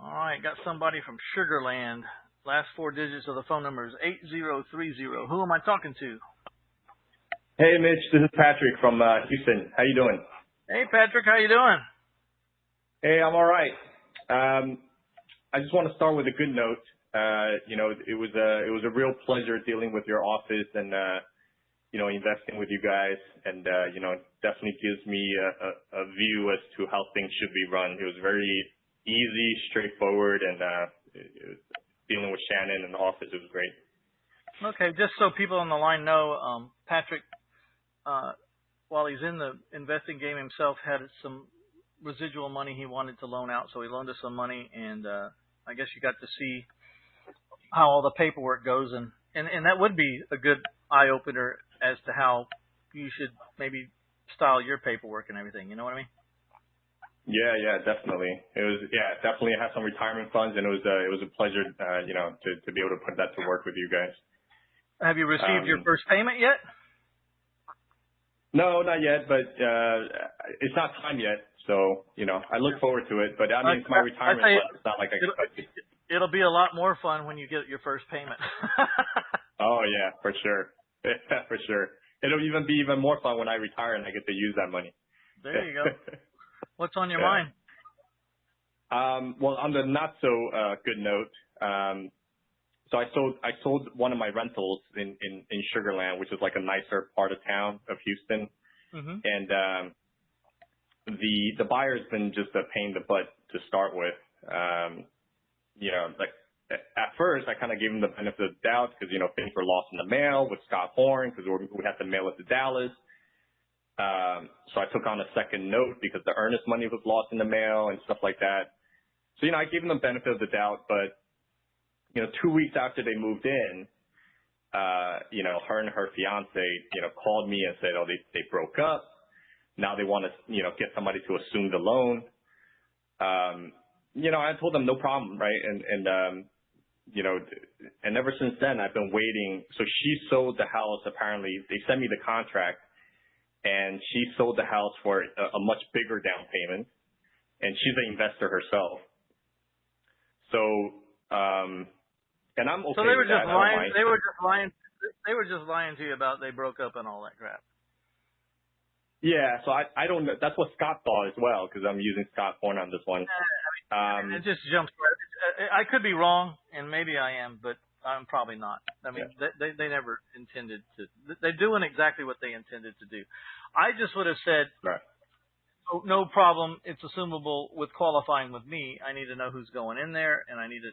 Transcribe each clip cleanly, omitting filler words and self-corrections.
All right, got somebody from Sugarland. Last four digits of the phone number is 8030. Who am I talking to? Hey, Mitch. This is Patrick from Houston. How you doing? Hey, Patrick. How you doing? Hey, I'm all right. I just want to start with a good note. It was a real pleasure dealing with your office and investing with you guys, and definitely gives me a view as to how things should be run. It was very easy, straightforward, and dealing with Shannon in the office, it was great. Okay, just so people on the line know, Patrick, while he's in the investing game himself, had some residual money he wanted to loan out, so he loaned us some money, and I guess you got to see how all the paperwork goes, and that would be a good eye-opener as to how you should maybe style your paperwork and everything. You know what I mean? Yeah, definitely. Definitely had some retirement funds, and it was a pleasure, to be able to put that to work with you guys. Have you received your first payment yet? No, not yet, but it's not time yet. So, I look forward to it. But I mean, it's my retirement fund. It's not like I can. It'll be a lot more fun when you get your first payment. Oh yeah, for sure. Yeah, for sure. It'll even be even more fun when I retire and I get to use that money. There you go. What's on your mind? Well, on the not so good note, so I sold one of my rentals in Sugarland, which is like a nicer part of town of Houston, and the buyer's been just a pain in the butt to start with. Like at first I kind of gave him the benefit of the doubt because things were lost in the mail with Scott Horn because we had to mail it to Dallas. So I took on a second note because the earnest money was lost in the mail and stuff like that. So, I gave them the benefit of the doubt, but, 2 weeks after they moved in, her and her fiance, called me and said, oh, they broke up. Now they want to, get somebody to assume the loan. I told them no problem. Right. And ever since then I've been waiting. So she sold the house. Apparently they sent me the contract. And she sold the house for a much bigger down payment, and she's an investor herself. So, and I'm okay. So they were with just that. lying. They were just lying. They were just lying to you about they broke up and all that crap. Yeah. So I don't know. That's what Scott thought as well, because I'm using Scott Horn on this one. It just jumps. I could be wrong, and maybe I am, but I'm probably not. I mean, they never intended to. They're doing exactly what they intended to do. I just would have said, right. Oh, no problem. It's assumable with qualifying with me. I need to know who's going in there, and I need to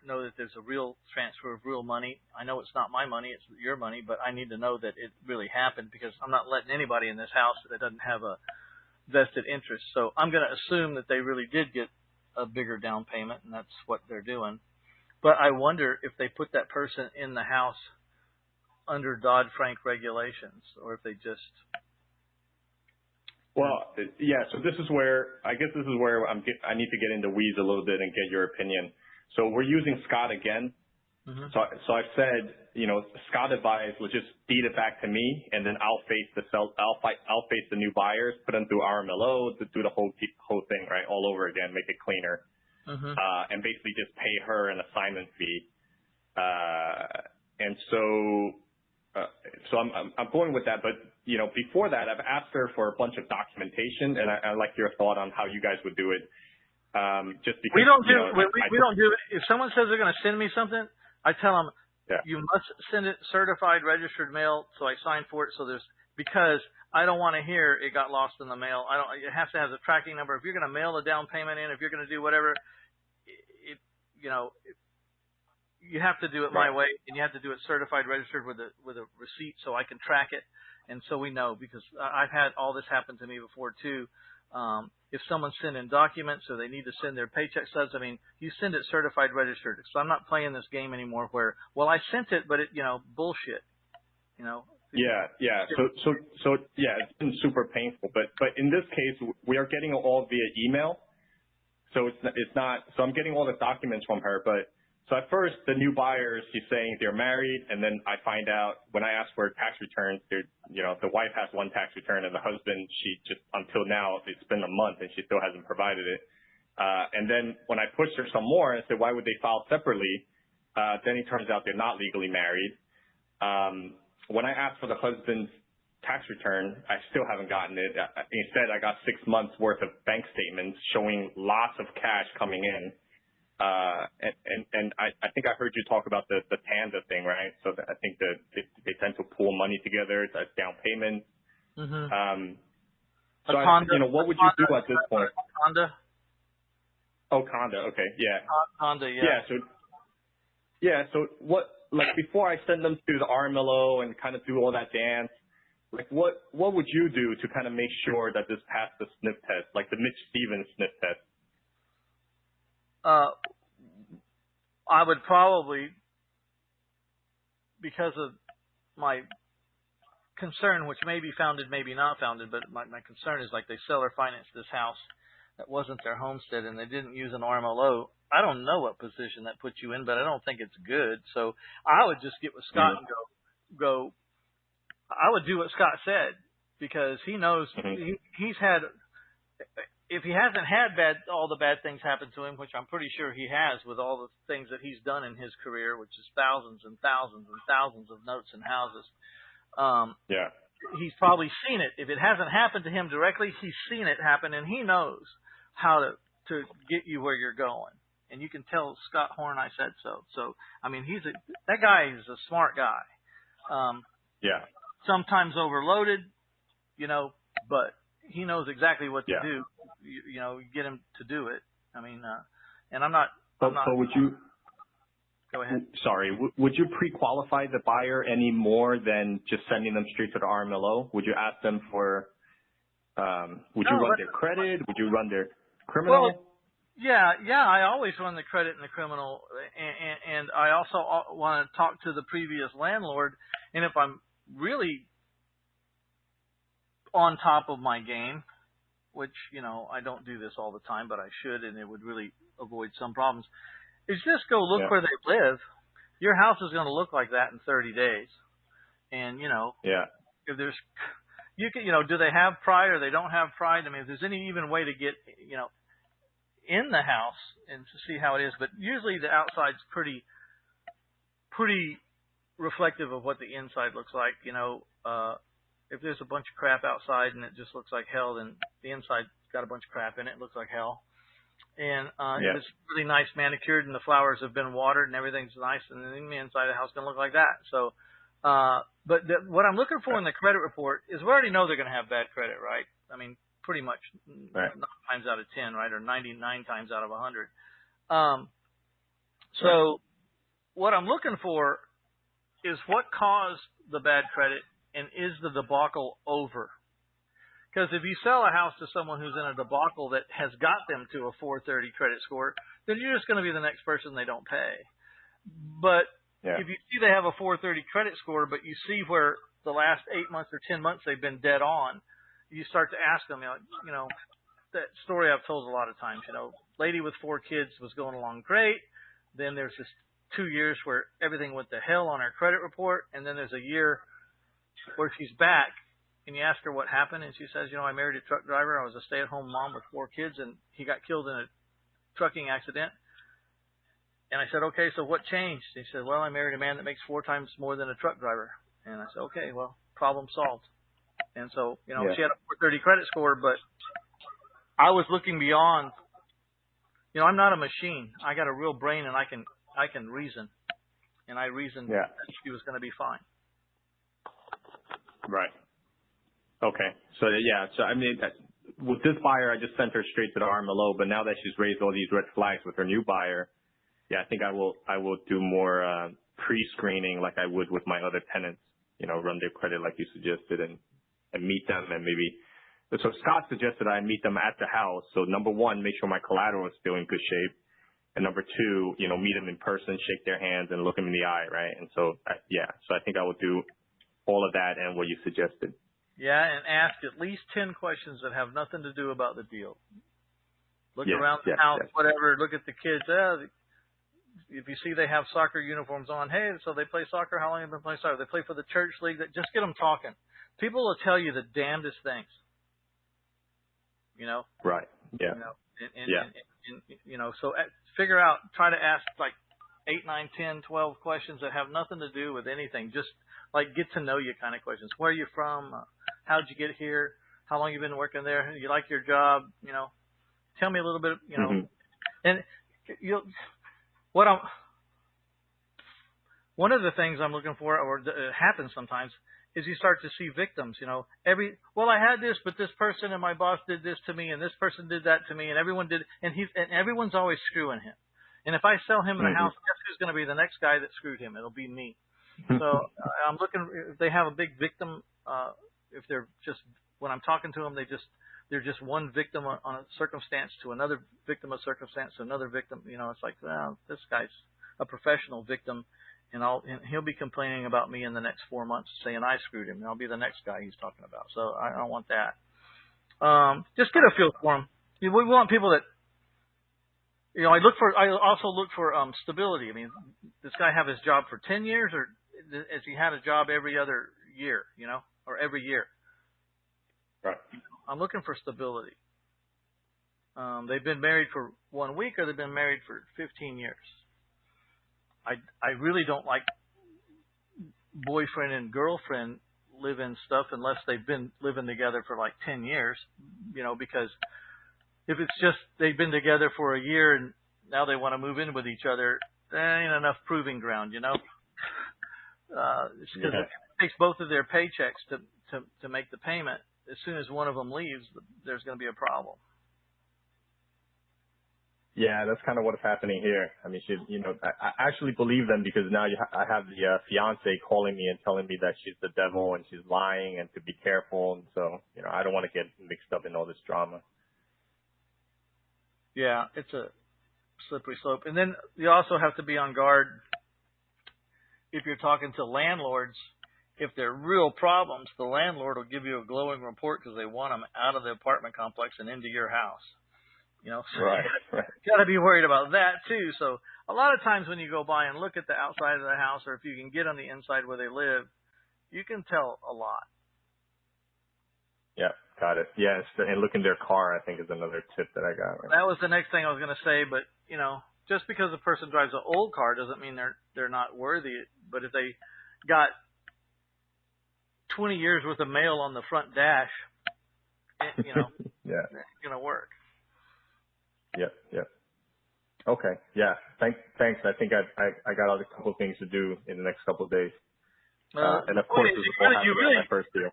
know that there's a real transfer of real money. I know it's not my money, it's your money, but I need to know that it really happened because I'm not letting anybody in this house that doesn't have a vested interest. So I'm going to assume that they really did get a bigger down payment, and that's what they're doing. But I wonder if they put that person in the house under Dodd-Frank regulations, or if they just. Well, yeah. So this is where I need to get into weeds a little bit and get your opinion. So we're using Scott again. Mm-hmm. So I've said, Scott advised, let's just feed it back to me, and then I'll face I'll face the new buyers, put them through RMLO, do the whole thing, right, all over again, make it cleaner. Mm-hmm. And basically just pay her an assignment fee. And so I'm going with that. But, before that, I've asked her for a bunch of documentation, and I like your thought on how you guys would do it. Just because we don't do it. If someone says they're going to send me something, I tell them, you must send it certified, registered mail. So I sign for it. Because I don't want to hear it got lost in the mail. It has to have the tracking number. If you're going to mail a down payment in, if you're going to do whatever, you have to do it my way, and you have to do it certified, registered with a receipt, so I can track it, and so we know, because I've had all this happen to me before too. If someone's sending documents or they need to send their paycheck stubs, I mean, you send it certified, registered. So I'm not playing this game anymore where, well, I sent it, but it, bullshit. Yeah. So it's been super painful, but in this case, we are getting it all via email. So it's not. So I'm getting all the documents from her, but. So at first, the new buyers, she's saying they're married, and then I find out when I ask for tax returns, the wife has one tax return, and the husband, she just, until now, it's been a month, and she still hasn't provided it. And then when I pushed her some more and said, why would they file separately? Then it turns out they're not legally married. When I asked for the husband's tax return, I still haven't gotten it. Instead, I got 6 months worth of bank statements showing lots of cash coming in. And I think I heard you talk about the Panda thing, right? So I think that they tend to pool money together as down payment. Mm-hmm. So what would you do at this point? Honda. Oh, Conda. Okay, yeah. Honda, yeah. Yeah. So what? Like before I send them to the RMLO and kind of do all that dance, like what would you do to kind of make sure that this passed the sniff test, like the Mitch Stephen sniff test? I would probably, because of my concern, which may be founded, maybe not founded, but my concern is like they seller financed this house that wasn't their homestead and they didn't use an RMLO. I don't know what position that puts you in, but I don't think it's good. So I would just get with Scott and go. I would do what Scott said because he knows he's had. If he hasn't had all the bad things happen to him, which I'm pretty sure he has with all the things that he's done in his career, which is thousands and thousands and thousands of notes and houses. He's probably seen it. If it hasn't happened to him directly, he's seen it happen, and he knows how to get you where you're going. And you can tell Scott Horn I said so. So, I mean, that guy is a smart guy. Sometimes overloaded, but he knows exactly what to do. Get him to do it. I mean, and I'm not. So would you? Go ahead. Sorry. Would you pre-qualify the buyer any more than just sending them straight to the RMLO? Would you ask them for? Would you run their credit? Would you run their criminal? Well, yeah. I always run the credit and the criminal, and I also want to talk to the previous landlord. And if I'm really on top of my game, which, I don't do this all the time, but I should, and it would really avoid some problems, is just go look where they live. Your house is going to look like that in 30 days. And, if there's, do they have pride or they don't have pride? I mean, if there's any even way to get, in the house and to see how it is. But usually the outside's pretty reflective of what the inside looks like. If there's a bunch of crap outside and it just looks like hell, then the inside's got a bunch of crap in it. It looks like hell. And if it's really nice manicured and the flowers have been watered and everything's nice, and then the inside of the house is going to look like that. So, but what I'm looking for in the credit report is we already know they're going to have bad credit, right? I mean, pretty much 9 times out of 10, right? Or 99 times out of 100. So what I'm looking for is what caused the bad credit. And is the debacle over? Because if you sell a house to someone who's in a debacle that has got them to a 430 credit score, then you're just going to be the next person they don't pay. But if you see they have a 430 credit score, but you see where the last 8 months or 10 months they've been dead on, you start to ask them, that story I've told a lot of times, lady with 4 kids was going along great. Then there's this 2 years where everything went to hell on her credit report. And then there's a year where she's back, and you ask her what happened, and she says, I married a truck driver. I was a stay-at-home mom with 4 kids, and he got killed in a trucking accident. And I said, okay, so what changed? He said, well, I married a man that makes 4 times more than a truck driver. And I said, okay, well, problem solved. And so, she had a 430 credit score, but I was looking beyond. I'm not a machine. I got a real brain, and I can reason. And I reasoned that she was going to be fine. Right. Okay. So I mean, with this buyer, I just sent her straight to the RMLO, but now that she's raised all these red flags with her new buyer, I think I will do more pre-screening like I would with my other tenants. Run their credit like you suggested and meet them, and maybe. So Scott suggested I meet them at the house. So number 1, make sure my collateral is still in good shape, and number 2, meet them in person, shake their hands, and look them in the eye, right? And so so I think I will do all of that and what you suggested. Yeah, and ask at least 10 questions that have nothing to do about the deal. Look around the house, whatever. Look at the kids. If you see they have soccer uniforms on, hey, so they play soccer. How long have they been playing soccer? They play for the church league. Just get them talking. People will tell you the damnedest things. Right. Yeah. So figure out, try to ask like 8, 9, 10, 12 questions that have nothing to do with anything. Just like get to know you kind of questions. Where are you from? How'd you get here? How long you been working there? You like your job? Tell me a little bit, and one of the things I'm looking for, or it happens sometimes, is you start to see victims. I had this, but this person and my boss did this to me, and this person did that to me, and everyone did, and everyone's always screwing him. And if I sell him in a house, guess who's going to be the next guy that screwed him? It'll be me. So I'm looking. If they have a big victim, if they're just, when I'm talking to them, they're just one victim on a circumstance to another victim of circumstance to another victim. It's like, well, this guy's a professional victim, and he'll be complaining about me in the next 4 months, saying I screwed him, and I'll be the next guy he's talking about. So I don't want that. Just get a feel for them. We want people that, I also look for stability. I mean, this guy have his job for 10 years, or has he had a job every other year, or every year? Right. I'm looking for stability. They've been married for 1 week, or they've been married for 15 years. I really don't like boyfriend and girlfriend live-in stuff unless they've been living together for like 10 years, because if it's just they've been together for a year and now they want to move in with each other, there ain't enough proving ground, It's because it takes both of their paychecks to make the payment. As soon as one of them leaves, there's going to be a problem. Yeah, that's kind of what's happening here. I mean, I actually believe them because now I have the fiance calling me and telling me that she's the devil and she's lying and to be careful. And so, I don't want to get mixed up in all this drama. Yeah, it's a slippery slope. And then you also have to be on guard if you're talking to landlords. If they're real problems, the landlord will give you a glowing report because they want them out of the apartment complex and into your house. So right. You got to be worried about that too. So a lot of times when you go by and look at the outside of the house, or if you can get on the inside where they live, you can tell a lot. Yeah, got it. Yes, and look in their car, I think, is another tip that I got. Right? That was the next thing I was going to say, but just because a person drives an old car doesn't mean they're not worthy. But if they got 20 years worth of mail on the front dash, yeah, it's going to work. Yep. Okay. Yeah. Thanks. I think I got a couple of things to do in the next couple of days. And of course, this will happen on my first deal.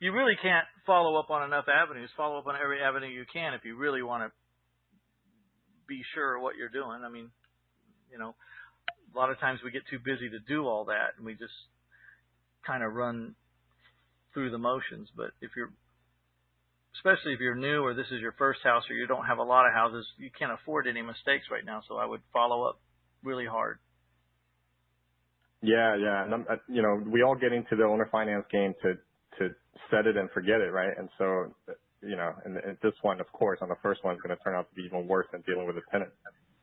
You really can't follow up on enough avenues. Follow up on every avenue you can if you really want to be sure of what you're doing. I mean, a lot of times we get too busy to do all that, and we just kind of run through the motions. But especially if you're new, or this is your first house, or you don't have a lot of houses, you can't afford any mistakes right now. So I would follow up really hard. Yeah. And we all get into the owner finance game to set it and forget it, right? And so, and this one, of course, on the first one is going to turn out to be even worse than dealing with a tenant.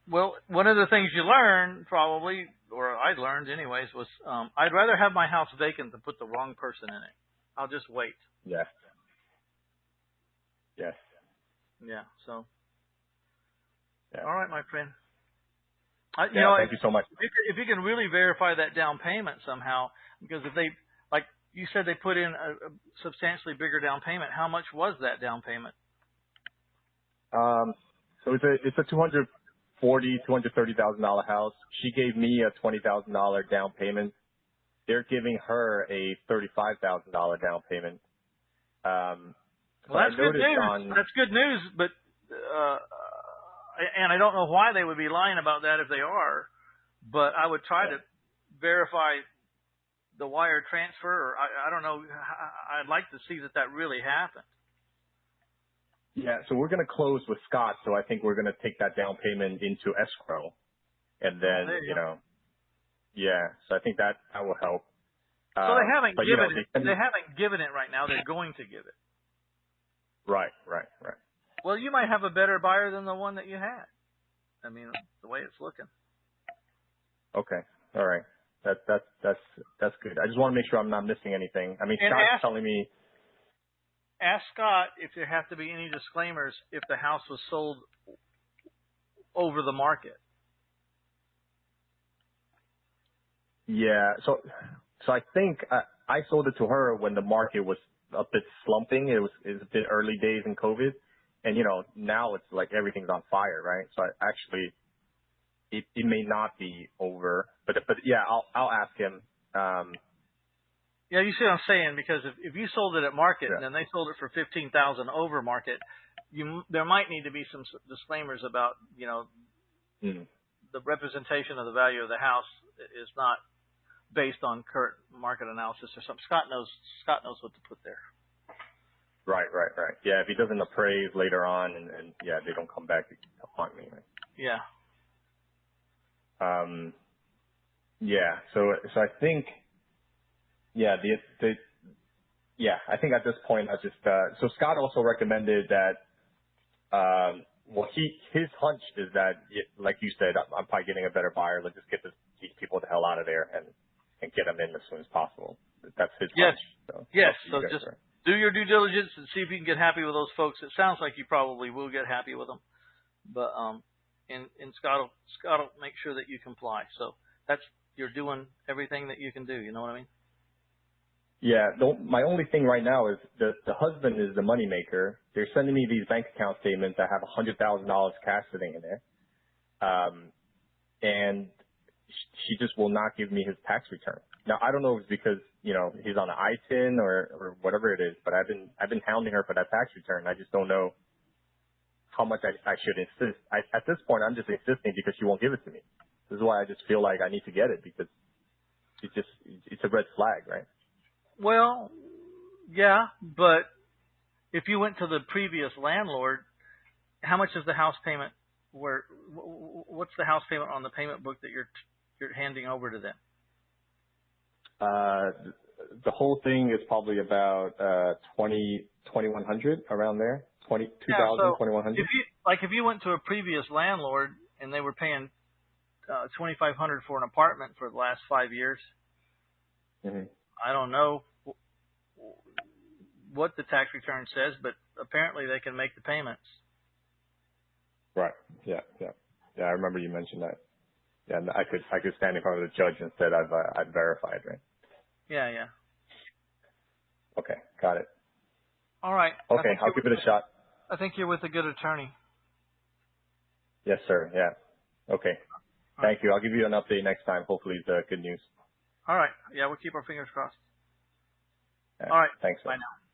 Well, one of the things you learn probably, or I learned anyways, was I'd rather have my house vacant than put the wrong person in it. I'll just wait. Yes. Yeah. So. Yeah. All right, my friend. Thank you so much. If you can really verify that down payment somehow, because if they, like you said, they put in a substantially bigger down payment. How much was that down payment? So it's a $230,000 house. She gave me a $20,000 down payment. They're giving her a $35,000 down payment. Well, that's good news. That's good news, but and I don't know why they would be lying about that if they are, but I would try to verify the wire transfer, or I don't know. I'd like to see that really happened. Yeah, so we're going to close with Scott, so I think we're going to take that down payment into escrow, and then so I think that will help. So they haven't given it. They haven't given it right now. They're going to give it. Right. Well, you might have a better buyer than the one that you had. I mean, the way it's looking. Okay. All right. That's good. I just want to make sure I'm not missing anything. I mean, Scott's telling me. Ask Scott if there have to be any disclaimers if the house was sold over the market. Yeah. So I think I sold it to her when the market was a bit slumping. It was a bit early days in COVID, and now it's like everything's on fire, right? So it may not be over, but yeah, I'll ask him. Yeah, you see what I'm saying? Because if you sold it at market Yeah. and then they sold it for $15,000 over market, there might need to be some disclaimers about the representation of the value of the house is not based on current market analysis or something. Scott knows what to put there. Right. Yeah, if he doesn't appraise later on, and yeah, they don't come back to haunt me. Right? Yeah. Yeah. So I think, yeah, I think at this point I just so Scott also recommended that. His hunch is that, like you said, I'm probably getting a better buyer. Let's just get these people the hell out of there and get them in as soon as possible. That's his hunch. So, yes. So just do your due diligence and see if you can get happy with those folks. It sounds like you probably will get happy with them, but and Scott will make sure that you comply. So you're doing everything that you can do. You know what I mean? Yeah. My only thing right now is the husband is the moneymaker. They're sending me these bank account statements that have $100,000 cash sitting in there, and she just will not give me his tax return. Now I don't know if it's because he's on an ITIN or whatever it is, but I've been hounding her for that tax return. I just don't know how much I should insist. At this point, I'm just insisting because she won't give it to me. This is why I just feel like I need to get it, because it's a red flag, right? Well, yeah, but if you went to the previous landlord, how much is the house payment? What's the house payment on the payment book that you're handing over to them? The whole thing is probably about $2,100 around there. $2,100. If you went to a previous landlord and they were paying $2,500 for an apartment for the last 5 years, mm-hmm. I don't know what the tax return says, but apparently they can make the payments. Right. Yeah. I remember you mentioned that. Yeah, and I could stand in front of the judge and said I've verified, right? Yeah. Okay, got it. All right. Okay, I'll give it a shot. I think you're with a good attorney. Yes, sir. Yeah. Okay. Thank you. I'll give you an update next time. Hopefully it's good news. All right. Yeah, we'll keep our fingers crossed. Yeah. All right. Thanks. Bye now.